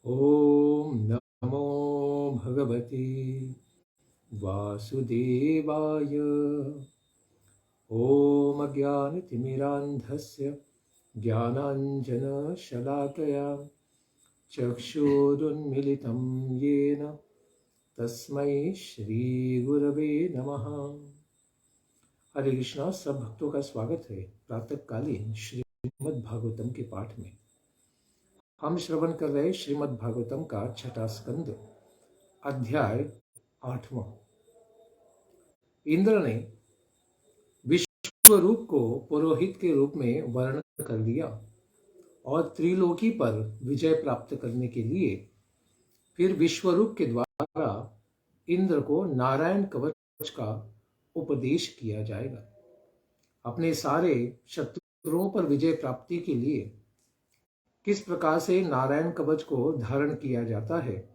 ॐ नमो भगवते वासुदेवाय। ॐ अज्ञानतिमिरान्धस्य ज्ञानाञ्जनशलाकया चक्षुरुन्मिलितं येन तस्मै श्रीगुरवे नमः। हरे कृष्णा। सब भक्तों का स्वागत है प्रातःकालीन श्रीमद् भागवतम के पाठ में। हम श्रवण कर रहे श्रीमद् भागवतम का छठा स्कंद अध्याय 8वां। इंद्र ने विश्वरूप को पुरोहित के रूप में वर्ण कर लिया और त्रिलोकी पर विजय प्राप्त करने के लिए फिर विश्वरूप के द्वारा इंद्र को नारायण कवच का उपदेश किया जाएगा। अपने सारे शत्रुओं पर विजय प्राप्ति के लिए किस प्रकार से नारायण कवच को धारण किया जाता है,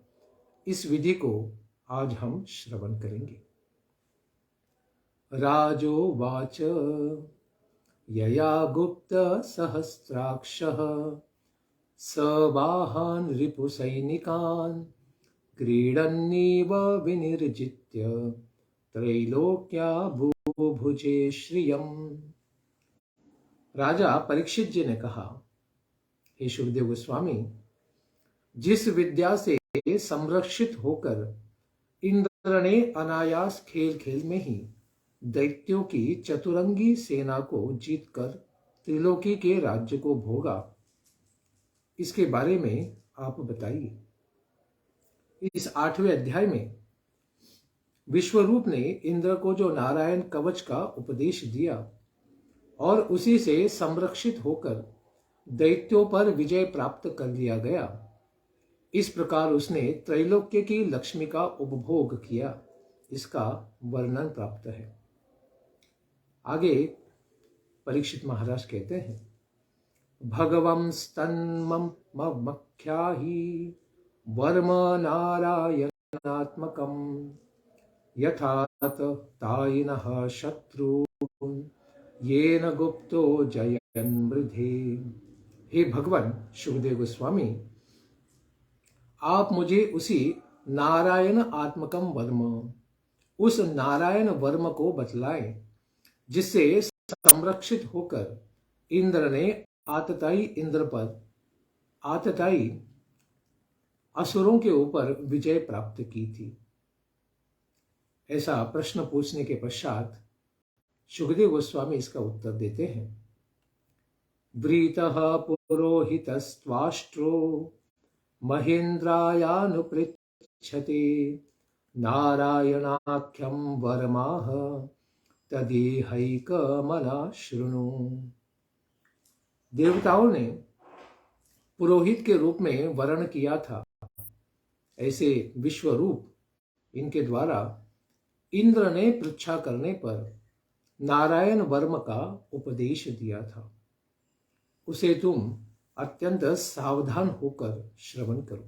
इस विधि को आज हम श्रवण करेंगे। राजोवाच यया गुप्त सहस्राक्षः सवाहान् रिपुसैनिकान् क्रीडन्नीव विनिर्जित्य त्रैलोक्या भूभुजे श्रियम्। राजा परीक्षित जी ने कहा, हे शुभदेव गोस्वामी, जिस विद्या से संरक्षित होकर इंद्र ने अनायास खेल खेल में ही दैत्यों की चतुरंगी सेना को जीतकर त्रिलोकी के राज्य को भोगा, इसके बारे में आप बताइए। इस 8वें अध्याय में विश्वरूप ने इंद्र को जो नारायण कवच का उपदेश दिया और उसी से संरक्षित होकर दैत्यों पर विजय प्राप्त कर लिया गया, इस प्रकार उसने त्रैलोक्य की लक्ष्मी का उपभोग किया, इसका वर्णन प्राप्त है। आगे परीक्षित महाराज कहते हैं, भगवं स्तन्मख्याहि वर्म नारायणात्मकं यथा तायिनः शत्रून् येन गुप्तो जयन् मृधे। हे भगवान शुभदेव गोस्वामी, आप मुझे उसी नारायण आत्मकम वर्म, उस नारायण वर्म को बतलाएं जिससे संरक्षित होकर इंद्र ने आतताई असुरों के ऊपर विजय प्राप्त की थी। ऐसा प्रश्न पूछने के पश्चात शुभदेव गोस्वामी इसका उत्तर देते हैं। व्रीतः पुरोहितस्त्वाष्ट्रो महेन्द्रायानुपृच्छते नारायणाख्यं वरमाह तदेहैकमना शृणु। देवताओं ने पुरोहित के रूप में वर्ण किया था, ऐसे विश्वरूप इनके द्वारा इंद्र ने पृच्छा करने पर नारायण वर्म का उपदेश दिया था, उसे तुम अत्यंत सावधान होकर श्रवण करो।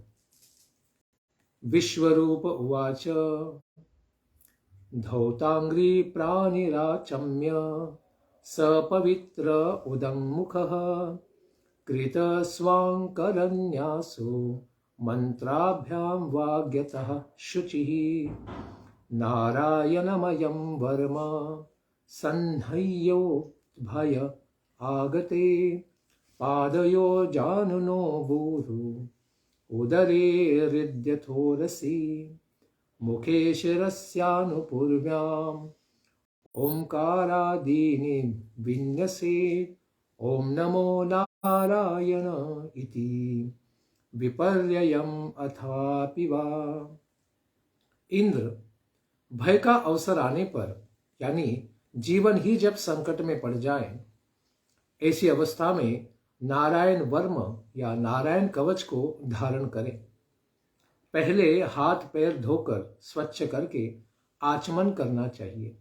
विश्वरूप उवाच धौतांग्री प्राणिराचम्य सपवित्र उदङ्मुखः कृत स्वांकरन्यासो मंत्राभ्यां वाग्यतः शुचिः नारायणमयं वर्म सन्नह्यो भय आगते पादयो जानुनो भूरु उदरे हृद्यथोरसि मुखे शिरस्यानुपूर्व्याम् ओंकारादीनि विन्यसे ओम नमो नारायण इति विपर्ययम् अथापि वा। इंद्र भय का अवसर आने पर, यानी जीवन ही जब संकट में पड़ जाए, ऐसी अवस्था में नारायण वर्म या नारायण कवच को धारण करें। पहले हाथ पैर धोकर स्वच्छ करके आचमन करना चाहिए।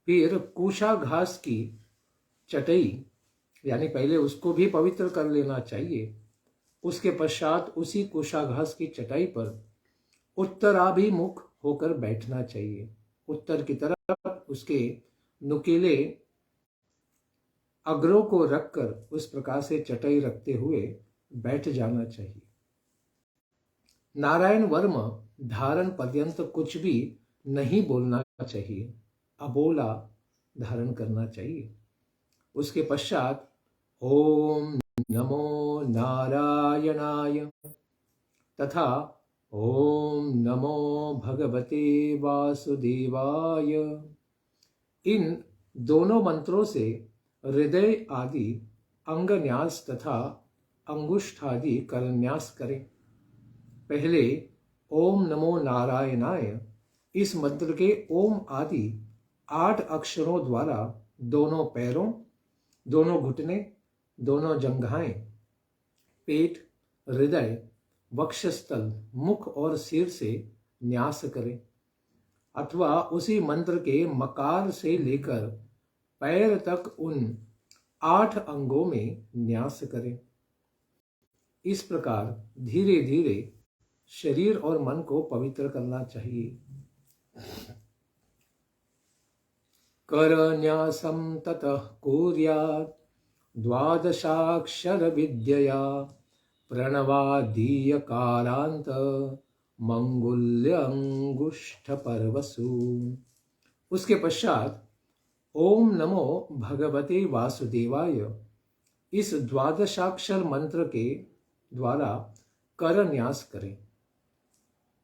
फिर कुशा घास की चटई, यानी पहले उसको भी पवित्र कर लेना चाहिए। उसके पश्चात उसी कुशा घास की चटाई पर उत्तराभिमुख होकर बैठना चाहिए। उत्तर की तरफ उसके नुकीले अग्रों को रखकर उस प्रकार से चटाई रखते हुए बैठ जाना चाहिए। नारायण वर्म धारण पर्यंत कुछ भी नहीं बोलना चाहिए, अबोला धारण करना चाहिए। उसके पश्चात ओम नमो नारायणाय तथा ओम नमो भगवते वासुदेवाय, इन दोनों मंत्रों से हृदय आदि अंगन्यास तथा अंगुष्ठादि करन्यास करें। पहले ओम नमो नारायणाय इस मंत्र के ओम आदि 8 अक्षरों द्वारा दोनों पैरों, दोनों घुटने, दोनों जंघाएं, पेट, हृदय, वक्षस्थल, मुख और सिर से न्यास करें, अथवा उसी मंत्र के मकार से लेकर पैर तक उन 8 अंगों में न्यास करें। इस प्रकार धीरे धीरे शरीर और मन को पवित्र करना चाहिए। करन्यासं ततः कुर्यात् द्वादशाक्षर विद्यया प्रणवादीयकारान्त मंगुल्यंगुष्ठ पर्वसु। उसके पश्चात ओम नमो भगवते वासुदेवाय इस द्वादशाक्षर मंत्र के द्वारा करन्यास करें।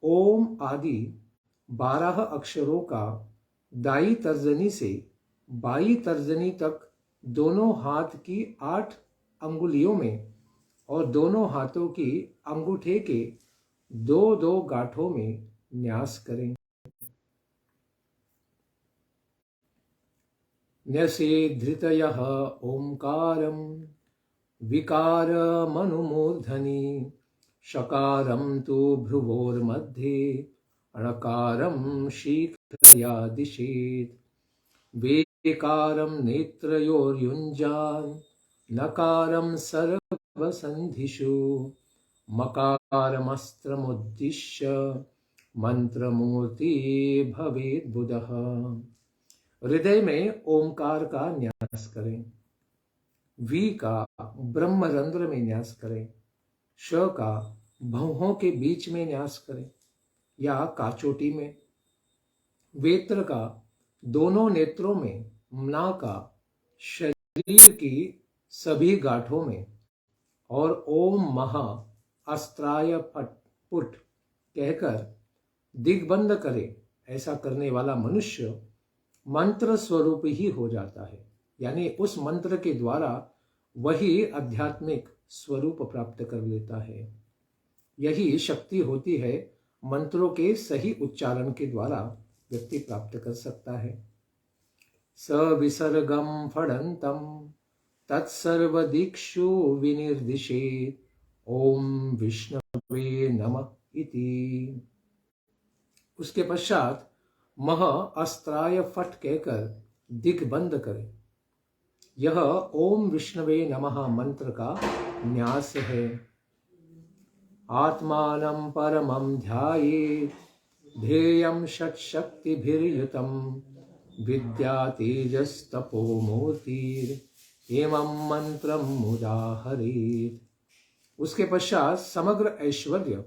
ओम आदि 12 अक्षरों का दाई तर्जनी से बाई तर्जनी तक दोनों हाथ की 8 अंगुलियों में और दोनों हाथों की अंगूठे के 2-2 गांठों में न्यास करें। न्यसेधृतयः ओंकारं विकारमनुमूर्धनि शकारं तु भ्रुवोर्मध्ये णकारं शीघ्रया दिशेत् वेकारं नेत्रयोर्युञ्जान् नकारं सर्वसन्धिषु मकारमस्त्रमुद्दिश्य मंत्रमूर्ति भवेत् बुधः। हृदय में ओंकार का न्यास करें, वी का ब्रह्मरंध्र में न्यास करें, श का भौहों के बीच में न्यास करें या काचोटी में, वेत्र का दोनों नेत्रों में, म्ना का शरीर की सभी गांठों में, और ओम महा अस्त्राय पुट कहकर दिग्बंध करे। ऐसा करने वाला मनुष्य मंत्र स्वरूप ही हो जाता है, यानी उस मंत्र के द्वारा वही आध्यात्मिक स्वरूप प्राप्त कर लेता है। यही शक्ति होती है मंत्रों के सही उच्चारण के द्वारा व्यक्ति प्राप्त कर सकता है। स विसर्गम फड़ंतम तत्सर्वदिक्षु विनिर्दिशेत् ओम विष्णवे नमः इति। उसके पश्चात मह अस्त्राय फट कहकर दिग्बंध करे। यह ओम विष्णवे नमः मंत्र का न्यास है। आत्मानं परमं ध्यायेत् ध्येयं षट्शक्तिभिर्युतं विद्या तेजस्तपो मूर्तिर् एवं मंत्रम् उदाहरेत्। उसके पश्चात समग्र ऐश्वर्य,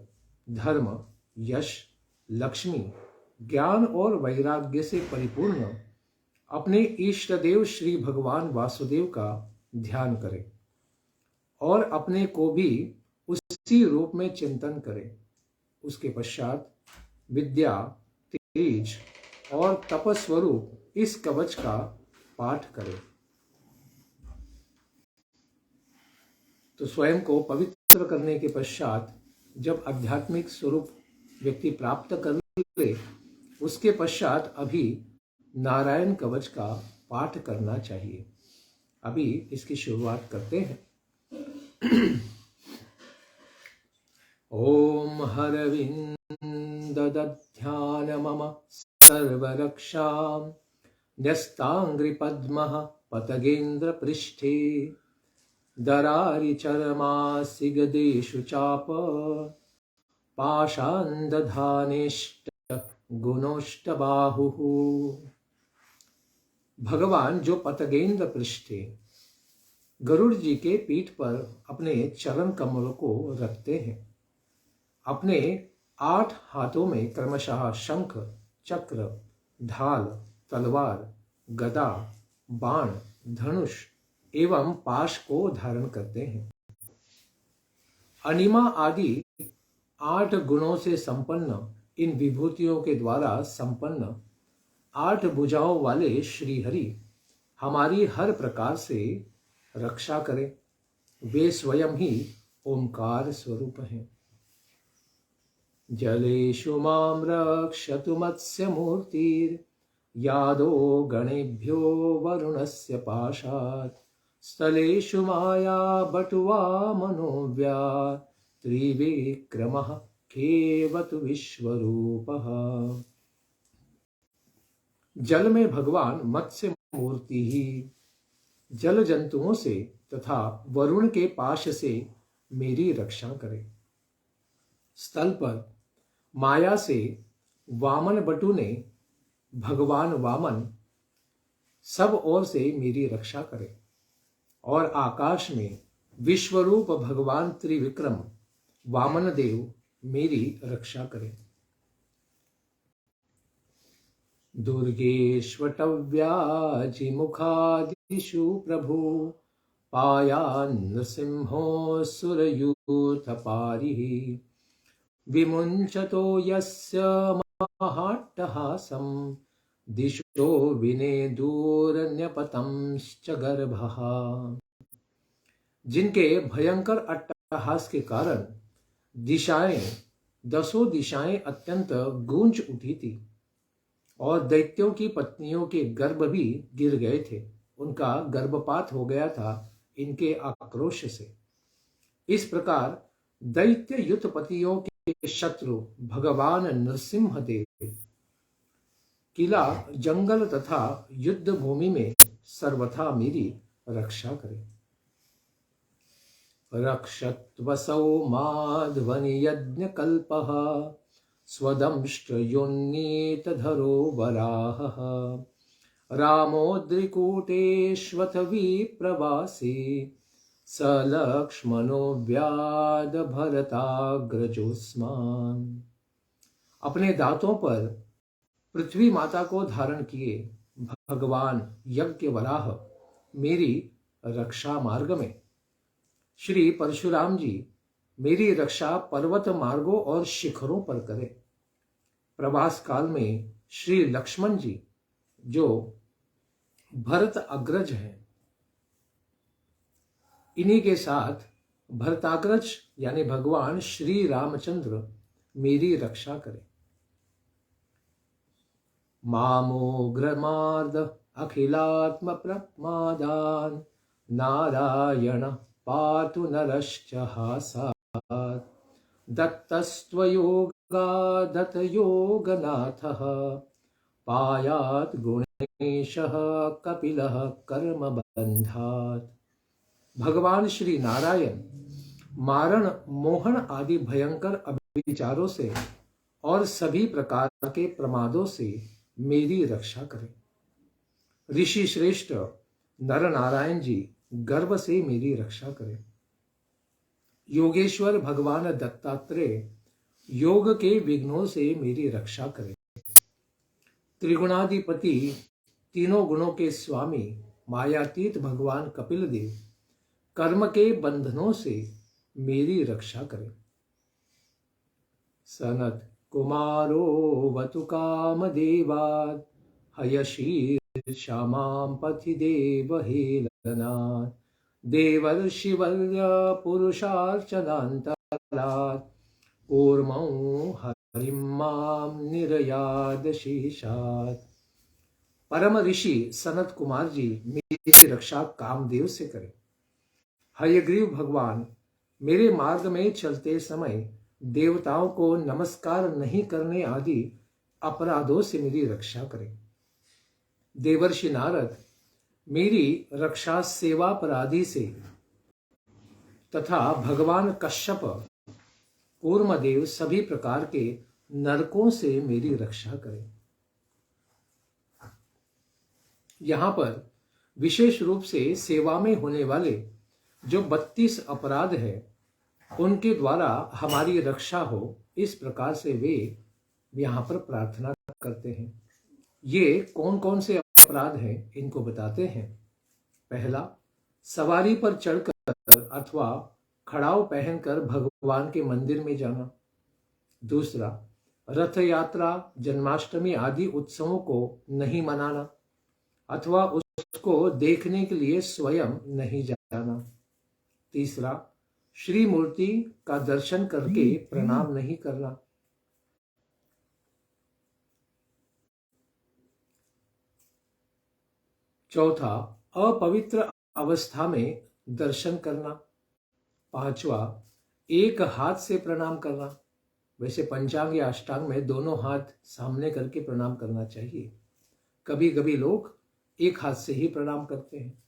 धर्म, यश, लक्ष्मी, ज्ञान और वैराग्य से परिपूर्ण अपने इष्ट देव श्री भगवान वासुदेव का ध्यान करें और अपने को भी उसी रूप में चिंतन करें। उसके पश्चात विद्या, तेज और तपस्वरूप इस कवच का पाठ करें। तो स्वयं को पवित्र करने के पश्चात जब आध्यात्मिक स्वरूप व्यक्ति प्राप्त कर ले, उसके पश्चात अभी नारायण कवच का पाठ करना चाहिए। अभी इसकी शुरुआत करते हैं। ओम हरविंद दध्यान मम सर्वरक्षां न्यस्तांग्रि पद्मः पतगेन्द्र पृष्ठे दरारि चरमासिगदेषु चाप पाषाणदधानेष्ट गुणोष्ट बाहुः। भगवान जो पतगेंद्र पृष्ठे गरुड़ जी के पीठ पर अपने चरण कमलों को रखते हैं, अपने 8 हाथों में क्रमशः शंख, चक्र, ढाल, तलवार, गदा, बाण, धनुष एवं पाश को धारण करते हैं। अनिमा आदि 8 गुणों से संपन्न इन विभूतियों के द्वारा संपन्न 8 भुजाओं वाले श्री हरि हमारी हर प्रकार से रक्षा करें। वे स्वयं ही ओंकार स्वरूप हैं। जलेषु मां रक्षतु मत्स्यमूर्तिर् यादो गणेभ्यो वरुणस्य पाशात् स्थलेषु माया बटुवा मनोव्यात् त्रिविक्रमः खेवतु विश्वरूपः। जल में भगवान मत्स्य मूर्ति ही जल जंतुओं से तथा वरुण के पाश से मेरी रक्षा करे। स्थल पर माया से वामन बटु ने भगवान वामन सब ओर से मेरी रक्षा करे और आकाश में विश्वरूप भगवान त्रिविक्रम वामन देव मेरी रक्षा करे। दुर्गेष्वटव्याजिमुखादिषु प्रभु पायान् सिंहो सुरयूथपारिः विमुञ्चतो यस्य महाट्टहासं दिशो विनेदुरन्यपतंश्च गर्भः। जिनके भयंकर अट्टहास के कारण दसों दिशाएं अत्यंत गूंज उठी थी और दैत्यों की पत्नियों के गर्भ भी गिर गए थे। उनका गर्भपात हो गया था इनके आक्रोश से। इस प्रकार दैत्य युद्धपतियों के शत्रु भगवान नरसिंह देव किला, जंगल तथा युद्ध भूमि में सर्वथा मेरी रक्षा करें। रक्षत्वसौ माध्वनि यज्ञ कल्पः स्वदंष्ट्रयोन्नीतधरो वराहः रामोद्रिकूटेष्वथ विप्रवासी स लक्ष्मणो व्याद भरताग्रजोस्मान्। अपने दांतों पर पृथ्वी माता को धारण किए भगवान यज्ञ वराह मेरी रक्षा मार्ग में। श्री परशुराम जी मेरी रक्षा पर्वत मार्गों और शिखरों पर करें। प्रवास काल में श्री लक्ष्मण जी जो भरत अग्रज हैं, इन्हीं के साथ भरताग्रज यानी भगवान श्री रामचंद्र मेरी रक्षा करें। मामोग्रमार्द अखिलात्म प्रमादान नारायण पातु नरश्च हासात् दत्तस्त्वयोगादत योगनाथः पायात् गुणेशः कपिलः कर्मबन्धात्। भगवान श्री नारायण मारण, मोहन आदि भयंकर अभिचारों से और सभी प्रकार के प्रमादों से मेरी रक्षा करें। ऋषि श्रेष्ठ नर नारायण जी गर्भ से मेरी रक्षा करें। योगेश्वर भगवान दत्तात्रेय योग के विघ्नों से मेरी रक्षा करें। त्रिगुणाधिपति, तीनों गुणों के स्वामी मायातीत भगवान कपिल देव कर्म के बंधनों से मेरी रक्षा करें। सनत कुमारो वतु कामदेवात् हयशीर्षामां पथि देवहेलनात् देवर्षिवर्य पुरुषार्चनान्तरात् कूर्मं हरिं मां निरयाद शेषात्। परम ऋषि सनत कुमार जी मेरी रक्षा कामदेव से करें। हयग्रीव भगवान मेरे मार्ग में चलते समय देवताओं को नमस्कार नहीं करने आदि अपराधों से मेरी रक्षा करें। देवर्षि नारद मेरी रक्षा सेवापराधी से तथा भगवान कश्यप, कूर्मदेव सभी प्रकार के नरकों से मेरी रक्षा करें। यहां पर विशेष रूप से सेवा में होने वाले जो 32 अपराध है उनके द्वारा हमारी रक्षा हो, इस प्रकार से वे यहाँ पर प्रार्थना करते हैं। ये कौन कौन से अपराध हैं, इनको बताते हैं। पहला, सवारी पर चढ़कर अथवा खड़ाव पहनकर भगवान के मंदिर में जाना। दूसरा, रथ यात्रा, जन्माष्टमी आदि उत्सवों को नहीं मनाना अथवा उसको देखने के लिए स्वयं नहीं जाना। तीसरा, श्री मूर्ति का दर्शन करके प्रणाम नहीं करना। चौथा, अपवित्र अवस्था में दर्शन करना। पांचवा, एक हाथ से प्रणाम करना। वैसे पंचांग या अष्टांग में दोनों हाथ सामने करके प्रणाम करना चाहिए। कभी कभी लोग एक हाथ से ही प्रणाम करते हैं।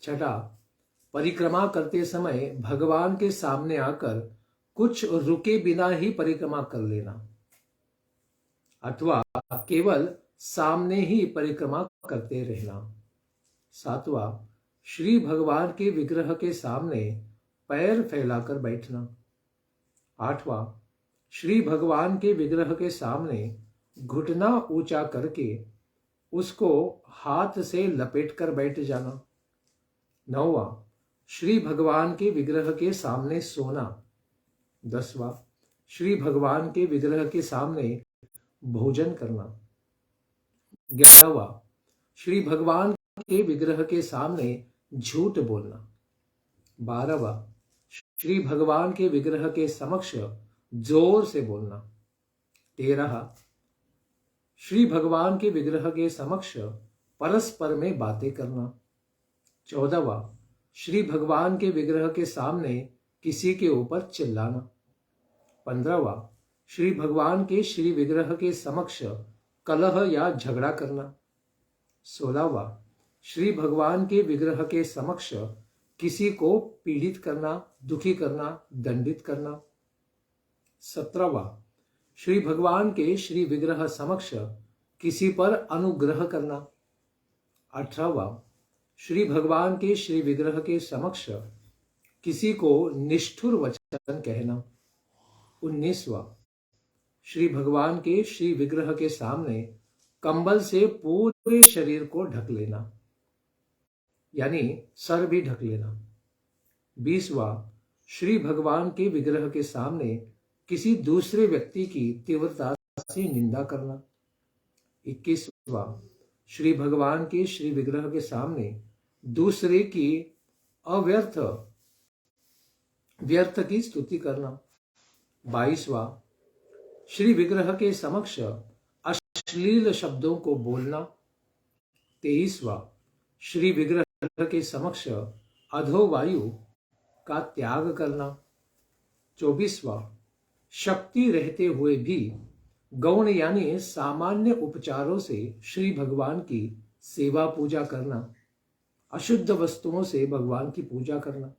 छठा, परिक्रमा करते समय भगवान के सामने आकर कुछ रुके बिना ही परिक्रमा कर लेना अथवा केवल सामने ही परिक्रमा करते रहना। सातवां, श्री भगवान के विग्रह के सामने पैर फैलाकर बैठना। आठवां, श्री भगवान के विग्रह के सामने घुटना ऊंचा करके उसको हाथ से लपेटकर बैठ जाना। नौवां, श्री भगवान के विग्रह के सामने सोना। 10वां, श्री भगवान के विग्रह के सामने भोजन करना। 11वां, श्री भगवान के विग्रह के सामने झूठ बोलना। 12वां, श्री भगवान के विग्रह के समक्ष जोर से बोलना। 13, श्री भगवान के विग्रह के समक्ष परस्पर में बातें करना। 14वां, श्री भगवान के विग्रह के सामने किसी के ऊपर चिल्लाना। 15वां, श्री भगवान के श्री विग्रह के समक्ष कलह या झगड़ा करना। 16वां, श्री भगवान के विग्रह के समक्ष किसी को पीड़ित करना, दुखी करना, दंडित करना। 17वां, श्री भगवान के श्री विग्रह समक्ष किसी पर अनुग्रह करना। 18वां, श्री भगवान के श्री विग्रह के समक्ष किसी को निष्ठुर वचन कहना। 19वां, श्री भगवान के श्री विग्रह के सामने कंबल से पूरे शरीर को ढक लेना, यानी सर भी ढक लेना। 20वां, श्री भगवान के विग्रह के सामने किसी दूसरे व्यक्ति की तीव्रता से निंदा करना। 21वां, श्री भगवान के श्री विग्रह के सामने दूसरे की व्यर्थ की स्तुति करना। 22वां, श्री विग्रह के समक्ष अश्लील शब्दों को बोलना। 23वां, श्री विग्रह के समक्ष अधोवायु का त्याग करना। 24वां, शक्ति रहते हुए भी गौण यानी सामान्य उपचारों से श्री भगवान की सेवा पूजा करना, अशुद्ध वस्तुओं से भगवान की पूजा करना।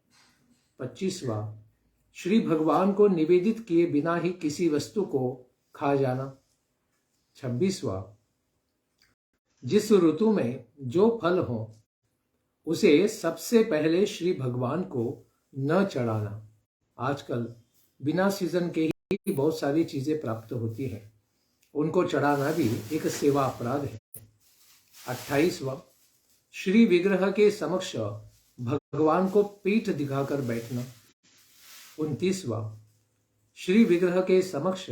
25वां, श्री भगवान को निवेदित किए बिना ही किसी वस्तु को खा जाना। 26वां, जिस ऋतु में जो फल हो उसे सबसे पहले श्री भगवान को न चढ़ाना। आजकल बिना सीजन के ही बहुत सारी चीजें प्राप्त होती हैं, उनको चढ़ाना भी एक सेवा अपराध है। 28वां, श्री विग्रह के समक्ष भगवान को पीठ दिखाकर बैठना। 29वां, श्री विग्रह के समक्ष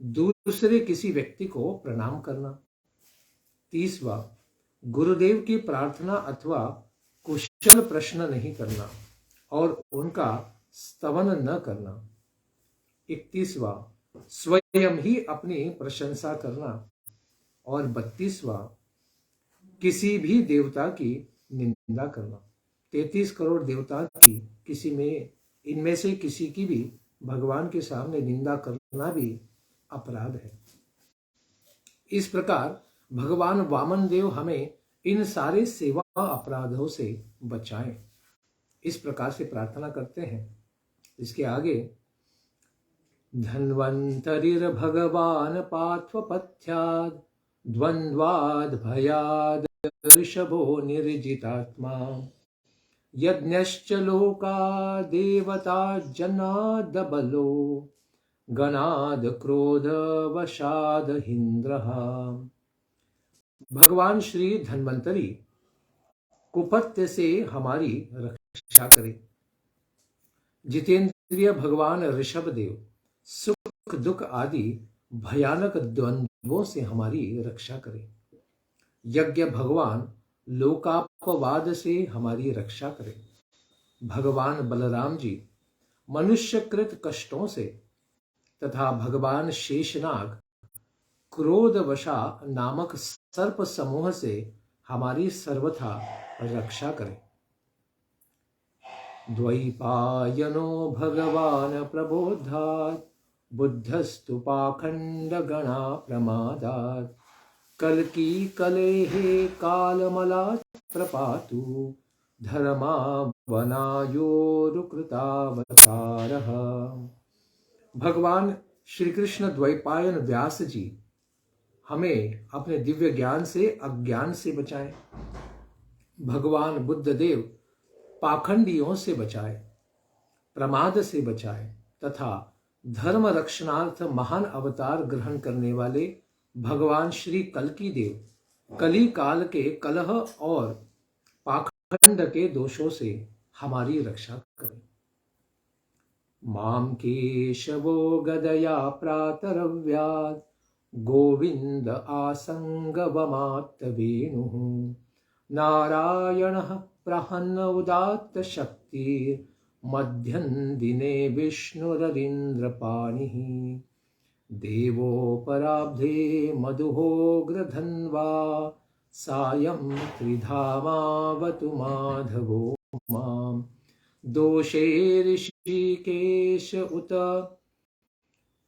दूसरे किसी व्यक्ति को प्रणाम करना। 30वां, गुरुदेव की प्रार्थना अथवा कुशल प्रश्न नहीं करना और उनका स्तवन न करना। 31वां, स्वयं ही अपनी प्रशंसा करना। और 32वां, किसी भी देवता की निंदा करना। 33 करोड़ देवता की किसी में इनमें से किसी की भी भगवान के सामने निंदा करना भी अपराध है। इस प्रकार भगवान वामन देव हमें इन सारे सेवा अपराधों से बचाएं, इस प्रकार से प्रार्थना करते हैं। इसके आगे, धन्वंतरिर भगवान पार्थपथ्याद द्वंद्वाद भयाद ऋषभो निर्जितात्मा यज्ञश्च लोका देवता जनाद बलो गणाद क्रोध वशाद हिंद्रः। भगवान श्री धन्वंतरी कुपत्य से हमारी रक्षा करें। जितेंद्रिय भगवान ऋषभ देव सुख दुख आदि भयानक द्वंद्वों से हमारी रक्षा करें। यज्ञ भगवान लोकापवाद से हमारी रक्षा करें। भगवान बलराम जी मनुष्यकृत कष्टों से तथा भगवान शेषनाग क्रोधवशा नामक सर्प समूह से हमारी सर्वथा रक्षा करें। द्वैपायनो भगवान प्रबोधात् बुद्धस्तु पाखंड गणा प्रमादात् कल्की कलेहे कालमलात् प्रपातु धर्मावनायोरुकृतावतारः। भगवान श्री कृष्ण द्वैपायन व्यास जी हमें अपने दिव्य ज्ञान से अज्ञान से बचाएं। भगवान बुद्ध देव पाखंडियों से बचाए, प्रमाद से बचाए तथा धर्म रक्षणार्थ महान अवतार ग्रहण करने वाले भगवान श्री कल्की देव कली काल के कलह और पाखंड के दोषों से हमारी रक्षा करें। माम केशवो गदया प्रातरव्यात् गोविंद आसंगवमात्त वेणुः नारायणः प्रहन्न उदात्त शक्ति मध्यं दिने विष्णुररीन्द्रपाणिः देवोपराब्धे मधुहोग्रधन्वा सायं त्रिधामावतु माधवो मां दोषे ऋषिकेश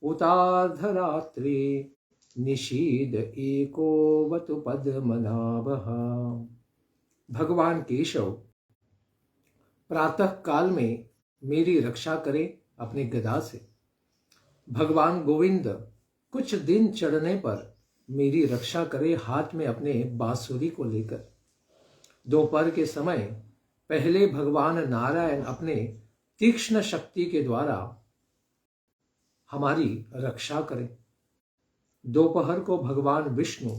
उतार्धरात्रे निशीद एकोवतु पद्मनाभः। भगवान केशव प्रातः काल में मेरी रक्षा करे अपने गदा से। भगवान गोविंद कुछ दिन चढ़ने पर मेरी रक्षा करे हाथ में अपने बांसुरी को लेकर। दोपहर के समय पहले भगवान नारायण अपने तीक्ष्ण शक्ति के द्वारा हमारी रक्षा करें। दोपहर को भगवान विष्णु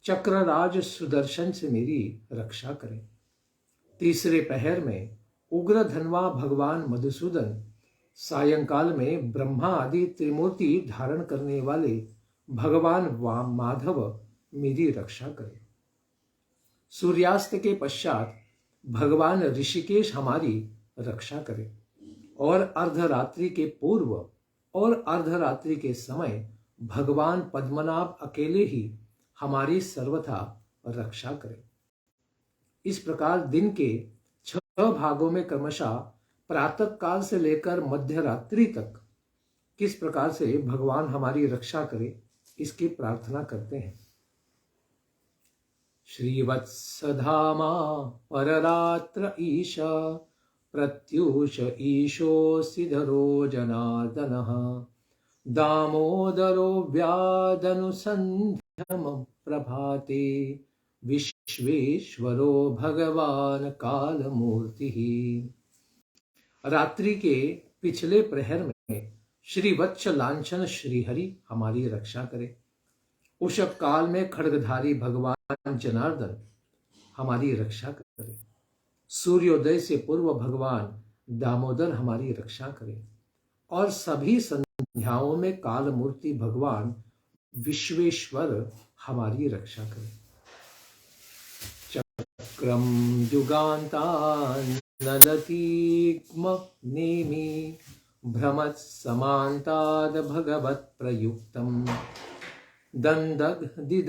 चक्रराज सुदर्शन से मेरी रक्षा करें। तीसरे पहर में उग्र धनवा भगवान मधुसूदन, सायंकाल में ब्रह्मा आदि त्रिमूर्ति धारण करने वाले भगवान माधव मेरी रक्षा करें। सूर्यास्त के पश्चात भगवान ऋषिकेश हमारी रक्षा करें और अर्धरात्रि के पूर्व और अर्धरात्रि के समय भगवान पद्मनाभ अकेले ही हमारी सर्वथा रक्षा करें। इस प्रकार दिन के 6 भागों में क्रमशः प्रातः काल से लेकर मध्य रात्रि तक किस प्रकार से भगवान हमारी रक्षा करे, इसकी प्रार्थना करते हैं। श्रीवत्सधामा पररात्र ईश प्रत्यूष ईशोऽसिधरो जनार्दनः दामोदरो व्यादनुसन्ध्यम प्रभाते विश्वेश्वरो भगवान कालमूर्तिः। रात्रि के पिछले प्रहर में श्री वत्स लांछन श्रीहरि हमारी रक्षा करे। उषक काल में खड्गधारी भगवान जनार्दन हमारी रक्षा करे। सूर्योदय से पूर्व भगवान दामोदर हमारी रक्षा करे और सभी संध्याओं में कालमूर्ति भगवान विश्वेश्वर हमारी रक्षा करे। चक्रम युगान्तान् नदतीग्म नेमि भ्रमत् समान्ताद् भगवत् प्रयुक्तम् दन्दग्धि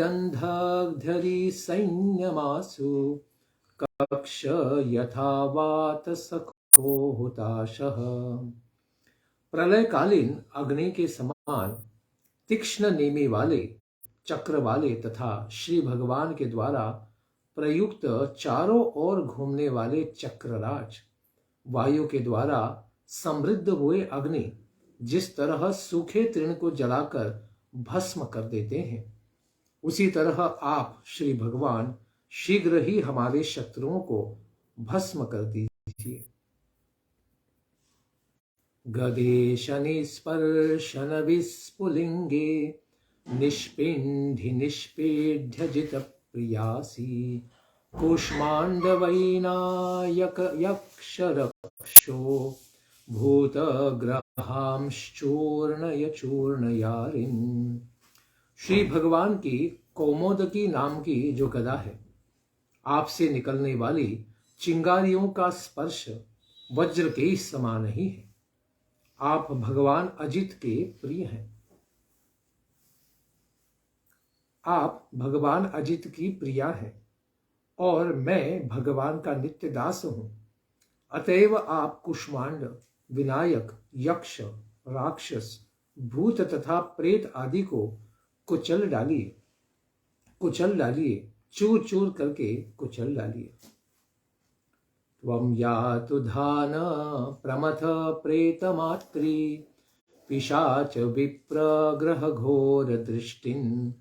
सैन्यमासु कक्ष यथा वात सखो हुताशः। प्रलयकालीन अग्नि के समान तीक्ष्ण नेमी वाले, चक्र वाले तथा श्री भगवान के द्वारा प्रयुक्त चारों ओर घूमने वाले चक्रराज वायु के द्वारा समृद्ध हुए अग्नि जिस तरह सूखे तृण को जलाकर भस्म कर देते हैं, उसी तरह आप श्री भगवान शीघ्र ही हमारे शत्रुओं को भस्म कर दीजिए। दीजिए। गदे शनि स्पर्शन विस्फुलिंगे निष्पिंधि निष्पेध्य जित प्रियासी कूष्मांडवैनायक यक्ष रक्षो भूतग्रहांश्चूर्णय चूर्णयारिन्। श्री भगवान की कौमोदकी नाम की जो गदा है, आपसे निकलने वाली चिंगारियों का स्पर्श वज्र के समान ही है। आप भगवान अजित के प्रिय हैं। आप भगवान अजित की प्रिया हैं और मैं भगवान का नित्य दास हूं। अतएव आप कुष्मांड, विनायक, यक्ष, राक्षस, भूत तथा प्रेत आदि को कुचल डालिए, चूर चूर करके कुचल डालिए। त्वं यातु धान प्रमथ प्रेतमात्री पिशाच विप्रग्रह घोर दृष्टिन्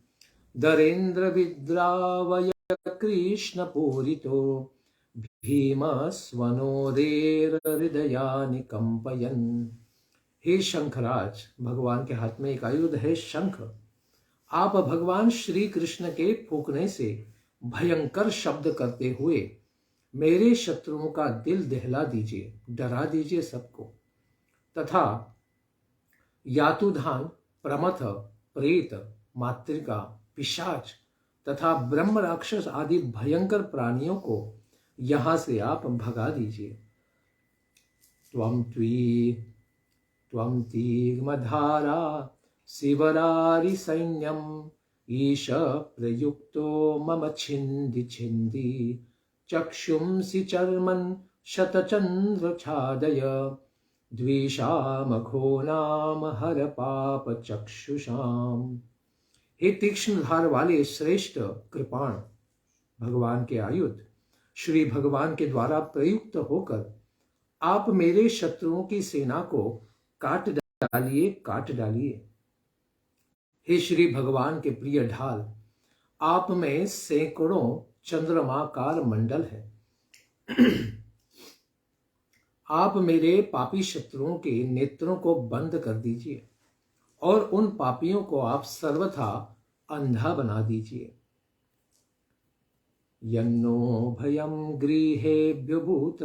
दरेन्द्र विद्रावय कृष्ण पूरितो भीमस्वनोदेर हृदयानि कंपयन्। हे शंखराज, भगवान के हाथ में एक आयुध है शंख। आप भगवान श्री कृष्ण के फूंकने से भयंकर शब्द करते हुए मेरे शत्रुओं का दिल दहला दीजिए, डरा दीजिए सबको। तथा यातुधान, प्रमथ, प्रेत, मातृका, पिशाच तथा ब्रह्म राक्षस आदि भयंकर प्राणियों को यहां से आप भगा दीजिए। त्वं तीर्मधारा शिवरारि सैन्यम् ईश प्रयुक्तो मम छिन्धि छिन्धि चक्षुंसि चर्मन् शतचन्द्र छादय द्विषामघो नाम हर पाप चक्षुषाम। हे तीक्ष्ण धार वाले श्रेष्ठ कृपाण भगवान के आयुध, श्री भगवान के द्वारा प्रयुक्त होकर आप मेरे शत्रुओं की सेना को काट डालिए। हे श्री भगवान के प्रिय ढाल, आप में सैकड़ों चंद्रमाकार मंडल है। आप मेरे पापी शत्रुओं के नेत्रों को बंद कर दीजिए और उन पापियों को आप सर्वथा अंधा बना दीजिए। यन्नो भयं गृहेभ्यो भूत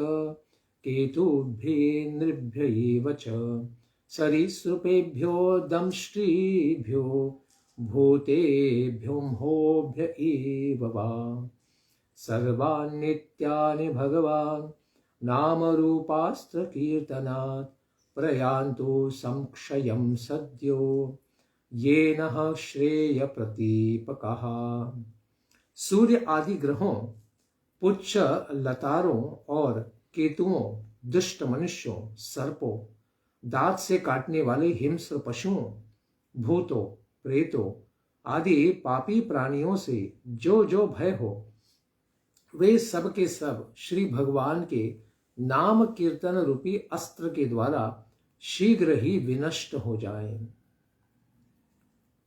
केतुभ्ये नृभ्य च सरीसृपेभ्यो दंष्ट्रीभ्यो भूतेभ्यो होभ्य एव वा सर्वान्नित्यानि भगवान् नामरूपास्त्र कीर्तनात् प्रयान्तु संक्षयं सद्यो येनः श्रेय प्रतीपकः। सूर्य आदि ग्रहों, पुच्छ लतारों और केतुओं, दुष्ट मनुष्यों, सर्पों, दांत से काटने वाले हिंस्र पशुओं, भूतों, प्रेतों आदि पापी प्राणियों से जो जो भय हो, वे सब के सब श्री भगवान के नाम कीर्तन रूपी अस्त्र के द्वारा शीघ्र ही विनष्ट हो जाएं।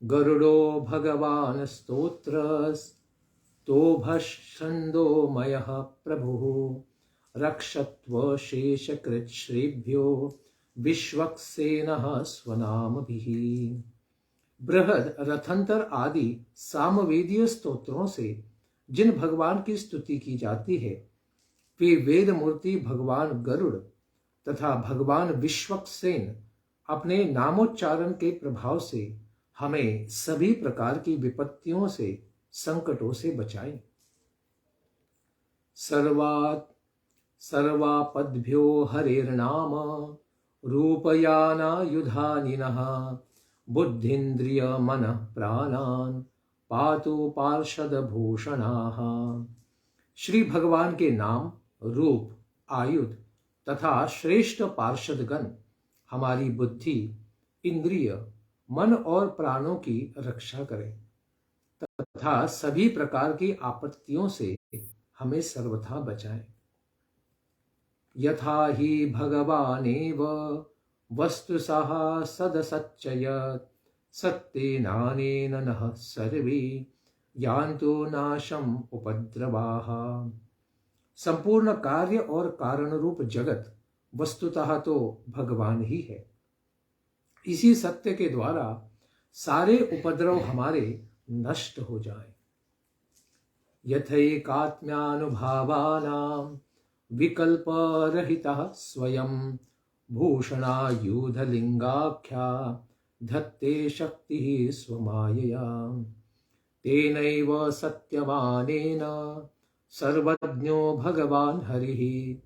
गरुड़ो भगवान स्तोत्रस्तोभश्छन्दोमयः प्रभुः रक्षत्व शेषकृच्छ्रेभ्यो विश्वक्सेनः स्वनामभिः। बृहद, रथंतर आदि सामवेदीय स्तोत्रों से जिन भगवान की स्तुति की जाती है, वे वेद मूर्ति भगवान गरुड़ तथा भगवान विश्वक्सेन अपने नामोच्चारण के प्रभाव से हमें सभी प्रकार की विपत्तियों से, संकटों से बचाएं। सर्वापद्भ्यो हरेर्नाम रूपयानायुधानिनः बुद्धिन्द्रिय मनः प्राणान् पातु पार्षदभूषणाः। श्री भगवान के नाम, रूप, आयुध तथा श्रेष्ठ पार्षदगण हमारी बुद्धि, इंद्रिय, मन और प्राणों की रक्षा करें तथा सभी प्रकार की आपत्तियों से हमें सर्वथा बचाएं। यथा हि भगवानेव वस्तुतः सदसच्चयत् सत्तेनानेन नः सर्वे यान्तु नाशम् उपद्रवाः। संपूर्ण कार्य और कारण रूप जगत वस्तुतः तो भगवान ही है। इसी सत्य के द्वारा सारे उपद्रव हमारे नष्ट हो जाए। यथैकात्म्यानुभावानां विकल्परहितः स्वयं भूषणायुधलिंगाख्या धत्ते शक्तिः स्वमायया तेनैव सत्यवानेन सर्वज्ञो भगवान् हरिः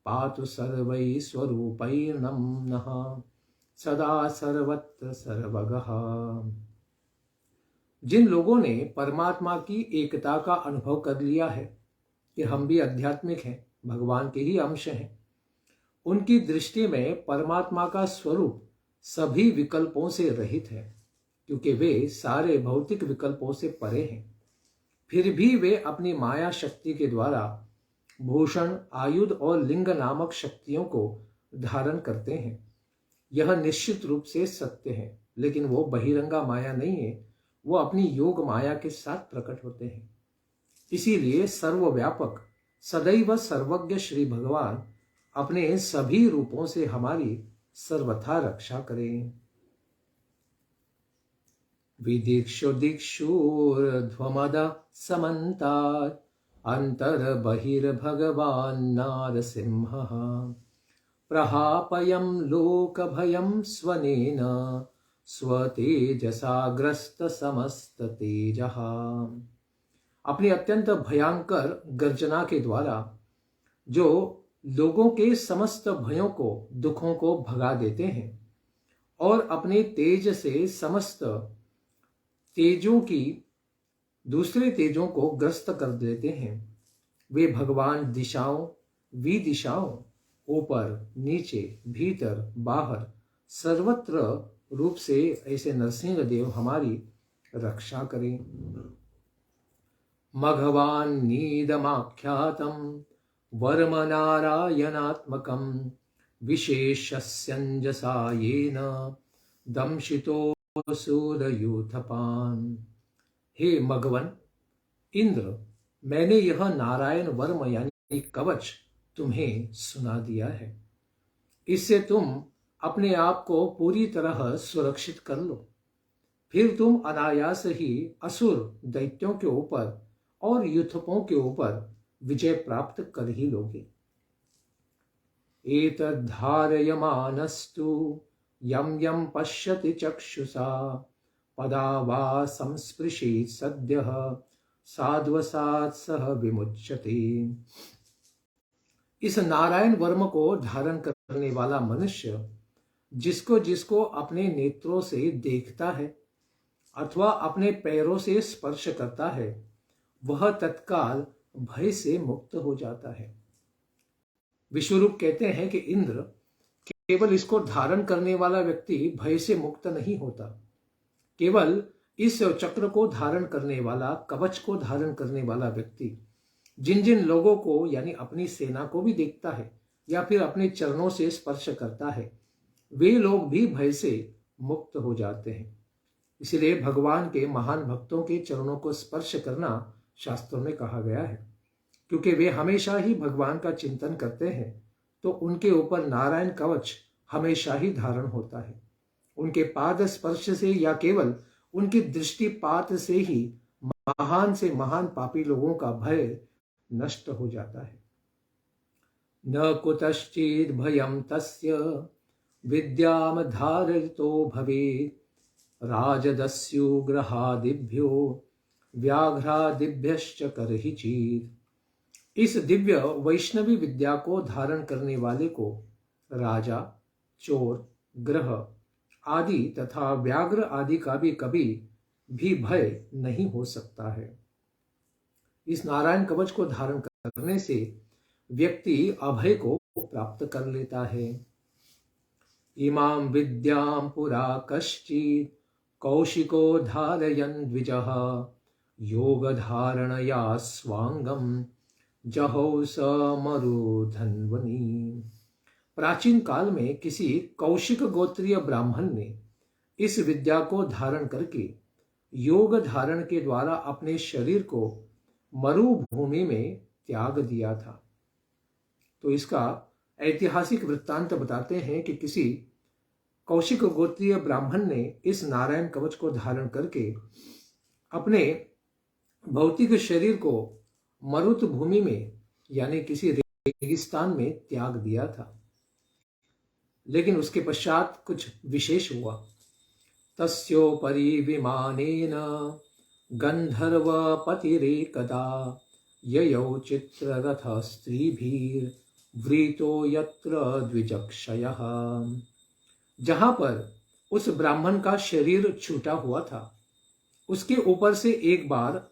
पातु सर्वैः स्वरूपैर्नं नः सदा सर्वत्र सर्वगः। जिन लोगों ने परमात्मा की एकता का अनुभव कर लिया है कि हम भी आध्यात्मिक हैं, भगवान के ही अंश हैं, उनकी दृष्टि में परमात्मा का स्वरूप सभी विकल्पों से रहित है, क्योंकि वे सारे भौतिक विकल्पों से परे हैं। फिर भी वे अपनी माया शक्ति के द्वारा भूषण, आयुध और लिंग नामक शक्तियों को धारण करते हैं। यह निश्चित रूप से सत्य है, लेकिन वो बहिरंगा माया नहीं है, वो अपनी योग माया के साथ प्रकट होते हैं। इसीलिए सर्वव्यापक सदैव सर्वज्ञ श्री भगवान अपने सभी रूपों से हमारी सर्वथा रक्षा करें। विदिक्षु दिक्षुर्ध्वमद समन्तात् अंतर्बहिर्भगवान् नारसिंहः प्रहापयं लोकभयं स्वनेन स्वतेजसा ग्रस्त समस्त तेजः। अपनी अत्यंत भयंकर गर्जना के द्वारा जो लोगों के समस्त भयों को, दुखों को भगा देते हैं और अपने तेज से समस्त तेजों की दूसरे तेजों को ग्रस्त कर देते हैं, वे भगवान दिशाओं विदिशाओं, ऊपर नीचे भीतर बाहर सर्वत्र रूप से ऐसे नरसिंह देव हमारी रक्षा करें। मघवान नीदमाख्यातम वर्म नारायणात्मकम विशेषस्यंजसा येन दंशितो सूरयूथपान। हे मघवन इंद्र, मैंने यह नारायण वर्म यानी कवच तुम्हें सुना दिया है। इससे तुम अपने आप को पूरी तरह सुरक्षित कर लो, फिर तुम अनायास ही असुर दैत्यों के ऊपर और युथपों के ऊपर विजय प्राप्त कर ही लोगे। एतद्धारयमानस्तु यम यम पश्यति चक्षुषा पदा वा संस्पृशेत् सद्यः साध्वसात् सह विमुच्यते। इस नारायण वर्म को धारण करने वाला मनुष्य जिसको जिसको अपने नेत्रों से देखता है अथवा अपने पैरों से स्पर्श करता है, वह तत्काल भय से मुक्त हो जाता है। विश्वरूप कहते हैं कि इंद्र, केवल इसको धारण करने वाला व्यक्ति भय से मुक्त नहीं होता, केवल इस चक्र को धारण करने वाला, कवच को धारण करने वाला व्यक्ति जिन जिन लोगों को यानी अपनी सेना को भी देखता है या फिर अपने चरणों से स्पर्श करता है, वे लोग भी भय से मुक्त हो जाते हैं। इसलिए भगवान के महान भक्तों के चरणों को स्पर्श करना शास्त्रों में कहा गया है, क्योंकि वे हमेशा ही भगवान का चिंतन करते हैं, तो उनके ऊपर नारायण कवच हमेशा ही धारण होता है। उनके पाद स्पर्श से या केवल उनकी दृष्टिपात से ही महान से महान पापी लोगों का भय नष्ट हो जाता है। न कुतश्चित् भयं तस्य विद्याम धारयितो भवेत् राजदस्युग्रहादिभ्यो व्याघ्रादिभ्यश्च करहि चेत्। इस दिव्य वैष्णवी विद्या को धारण करने वाले को राजा, चोर, ग्रह आदि तथा व्याघ्र आदि का भी कभी भी भय नहीं हो सकता है। इस नारायण कवच को धारण करने से व्यक्ति अभय को प्राप्त कर लेता है। इमां विद्यां पुरा कश्चित् कौशिको धारयन् द्विजः योग धारणया स्वांगम जहौ स मरुधन्वनी। प्राचीन काल में किसी कौशिक गोत्रीय ब्राह्मण ने इस विद्या को धारण करके योग धारण के द्वारा अपने शरीर को मरुभूमि में त्याग दिया था। तो इसका ऐतिहासिक वृत्तांत बताते हैं कि किसी कौशिक गोत्रीय ब्राह्मण ने इस नारायण कवच को धारण करके अपने भौतिक शरीर को मरुत भूमि में यानी किसी रेगिस्तान में त्याग दिया था। लेकिन उसके पश्चात कुछ विशेष हुआ। तस्योपरि विमानेन गंधर्वपतिरेकदा ययौ चित्ररथ स्त्रीभिर्वृतो यत्र द्विजक्षयः। जहां पर उस ब्राह्मण का शरीर छूटा हुआ था, उसके ऊपर से एक बार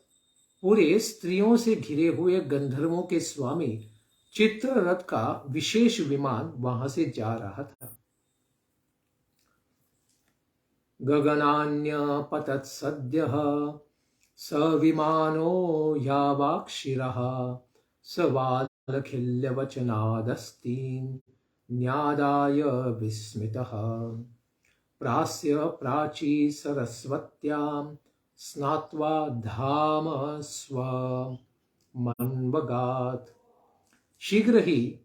पूरे स्त्रियों से घिरे हुए गंधर्वों के स्वामी चित्ररथ का विशेष विमान वहां से जा रहा था। गगनान्य पतत सद्यः स विमानो यावाक्षिरः सवालखिल्यवचनादस्तीं न्यादाय विस्मितः प्रास्य प्राची सरस्वत्यां स्नात्वा धाम स्वमन्वगात्। शीघ्र ही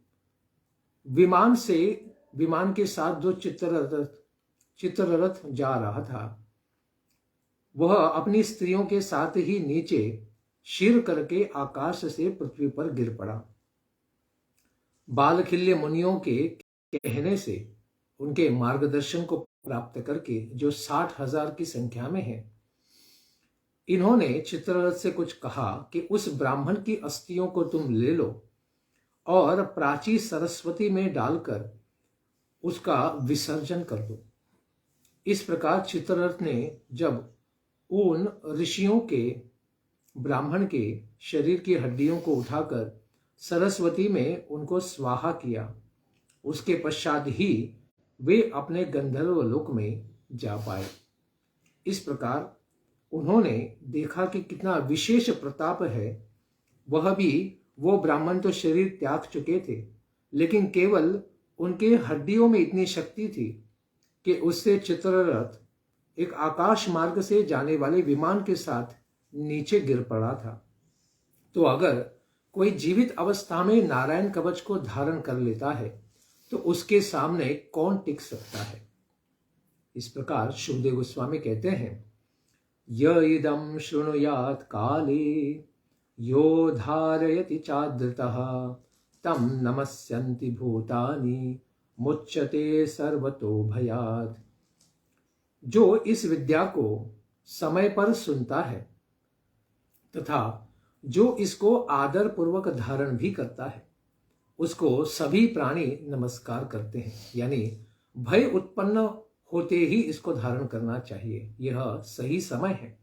विमान के साथ जो चित्ररथ जा रहा था, वह अपनी स्त्रियों के साथ ही नीचे शीर करके आकाश से पृथ्वी पर गिर पड़ा। बालखिल्य मुनियों के कहने से उनके मार्गदर्शन को प्राप्त करके, जो 60,000 की संख्या में है, इन्होंने चित्ररथ से कुछ कहा कि उस ब्राह्मण की अस्थियों को तुम ले लो और प्राची सरस्वती में डालकर उसका विसर्जन कर दो। इस प्रकार चित्ररथ ने जब उन ऋषियों के ब्राह्मण के शरीर की हड्डियों को उठाकर सरस्वती में उनको स्वाहा किया, उसके पश्चात ही वे अपने गंधर्व लोक में जा पाए। इस प्रकार उन्होंने देखा कि कितना विशेष प्रताप है। वह भी वो ब्राह्मण तो शरीर त्याग चुके थे, लेकिन केवल उनके हड्डियों में इतनी शक्ति थी कि उससे चित्ररथ एक आकाश मार्ग से जाने वाले विमान के साथ नीचे गिर पड़ा था। तो अगर कोई जीवित अवस्था में नारायण कवच को धारण कर लेता है तो उसके सामने कौन टिक सकता है। इस प्रकार शुभदेव गोस्वामी कहते हैं, य इदं शृणुयात् काले यो धारयति चादृतः तं नमस्यन्ति भूतानि मुच्यते सर्वतो भयात्। जो इस विद्या को समय पर सुनता है तथा जो इसको आदर पूर्वक धारण भी करता है, उसको सभी प्राणी नमस्कार करते हैं। यानी भय उत्पन्न होते ही इसको धारण करना चाहिए, यह सही समय है,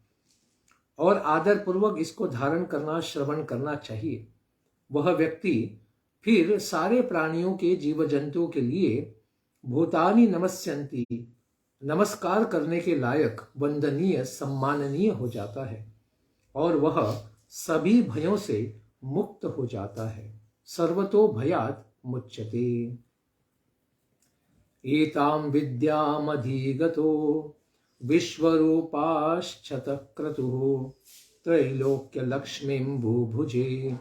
और आदर पूर्वक इसको धारण करना, श्रवण करना चाहिए। वह व्यक्ति फिर सारे प्राणियों के, जीव जंतुओं के लिए भूतानि नमस्यन्ति, नमस्कार करने के लायक, वंदनीय, सम्माननीय हो जाता है और वह सभी भयों से मुक्त हो जाता है। सर्वतो भयात् मुच्यते। एतां विद्यामधिगतो विश्वरूपाश्चतक्रतुः त्रैलोक्य लक्ष्मीं भूभुजे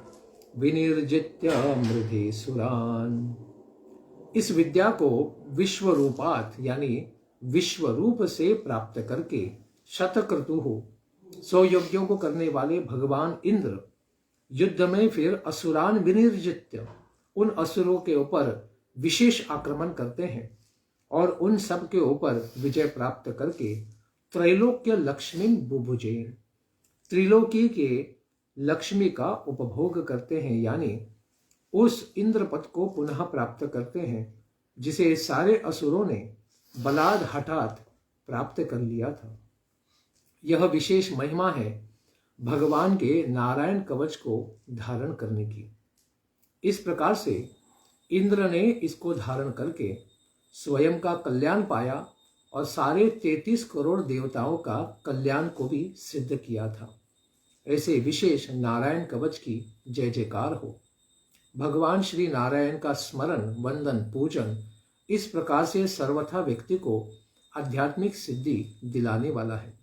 विनिर्जित्य मृधे सुरान्। इस विद्या को विश्वरूपात यानी विश्वरूप से प्राप्त करके शतक्रतुः 100 यज्ञों को करने वाले भगवान इंद्र युद्ध में फिर असुरान विनिर्जित्य, उन असुरों के ऊपर विशेष आक्रमण करते हैं और उन सब के ऊपर विजय प्राप्त करके त्रैलोक्य लक्ष्मी बुभुजे, त्रिलोकी के लक्ष्मी का उपभोग करते हैं, यानी उस इंद्र पद को पुनः प्राप्त करते हैं जिसे सारे असुरों ने बलाद हठात प्राप्त कर लिया था। यह विशेष महिमा है भगवान के नारायण कवच को धारण करने की। इस प्रकार से इंद्र ने इसको धारण करके स्वयं का कल्याण पाया और सारे 33 करोड़ देवताओं का कल्याण को भी सिद्ध किया था। ऐसे विशेष नारायण कवच की जय जयकार हो। भगवान श्री नारायण का स्मरण, वंदन, पूजन इस प्रकार से सर्वथा व्यक्ति को आध्यात्मिक सिद्धि दिलाने वाला है।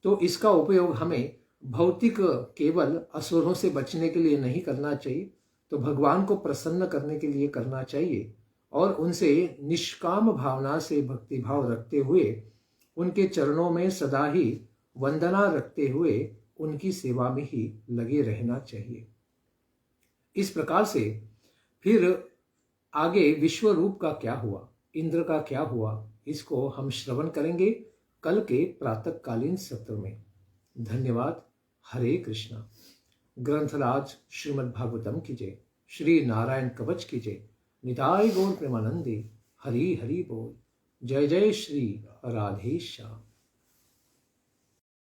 तो इसका उपयोग हमें भौतिक केवल असुरों से बचने के लिए नहीं करना चाहिए, तो भगवान को प्रसन्न करने के लिए करना चाहिए और उनसे निष्काम भावना से भक्ति भाव रखते हुए उनके चरणों में सदा ही वंदना रखते हुए उनकी सेवा में ही लगे रहना चाहिए। इस प्रकार से फिर आगे विश्व रूप का क्या हुआ, इंद्र का क्या हुआ, इसको हम श्रवण करेंगे कल के प्रातःकालीन सत्र में। धन्यवाद। हरे कृष्णा। ग्रंथराज श्रीमद् भागवतम की जय। श्री नारायण कवच की जय। निताय गौर प्रेमानंदे। हरि हरि बोल। जय जय श्री राधेश्याम।